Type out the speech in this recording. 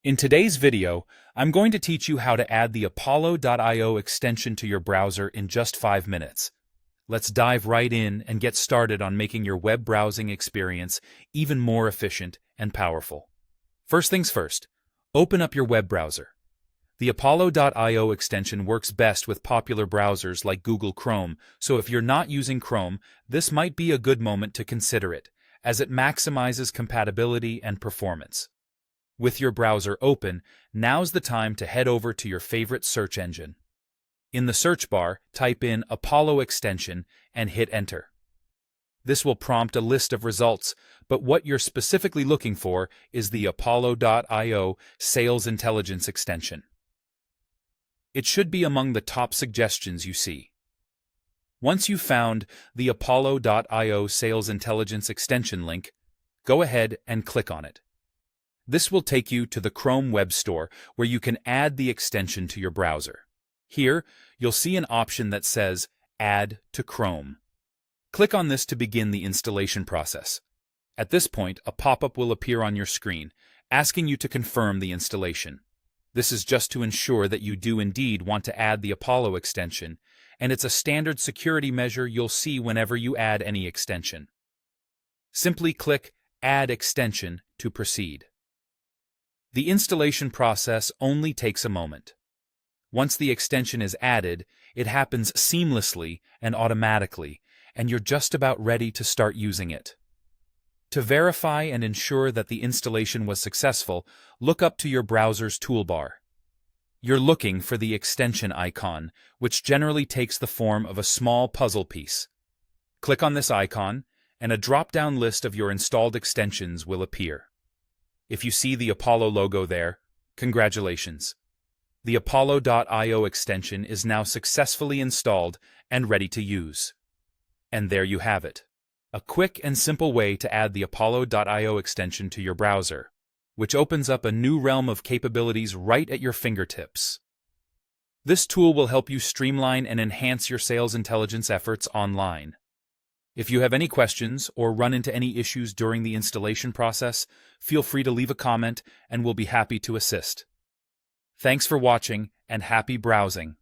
In today's video, I'm going to teach you how to add the Apollo.io extension to your browser in just 5 minutes. Let's dive right in and get started on making your web browsing experience even more efficient and powerful. First things first, open up your web browser. The Apollo.io extension works best with popular browsers like Google Chrome, so if you're not using Chrome, this might be a good moment to consider it, as it maximizes compatibility and performance. With your browser open, now's the time to head over to your favorite search engine. In the search bar, type in Apollo extension and hit enter. This will prompt a list of results, but what you're specifically looking for is the Apollo.io Sales Intelligence extension. It should be among the top suggestions you see. Once you've found the Apollo.io Sales Intelligence extension link, go ahead and click on it. This will take you to the Chrome Web Store, where you can add the extension to your browser. Here, you'll see an option that says Add to Chrome. Click on this to begin the installation process. At this point, a pop-up will appear on your screen, asking you to confirm the installation. This is just to ensure that you do indeed want to add the Apollo extension, and it's a standard security measure you'll see whenever you add any extension. Simply click Add Extension to proceed. The installation process only takes a moment. Once the extension is added, it happens seamlessly and automatically, and you're just about ready to start using it. To verify and ensure that the installation was successful, look up to your browser's toolbar. You're looking for the extension icon, which generally takes the form of a small puzzle piece. Click on this icon, and a drop-down list of your installed extensions will appear. If you see the Apollo logo there, congratulations. The Apollo.io extension is now successfully installed and ready to use. And there you have it. A quick and simple way to add the Apollo.io extension to your browser, which opens up a new realm of capabilities right at your fingertips. This tool will help you streamline and enhance your sales intelligence efforts online. If you have any questions or run into any issues during the installation process, feel free to leave a comment and we'll be happy to assist. Thanks for watching and happy browsing.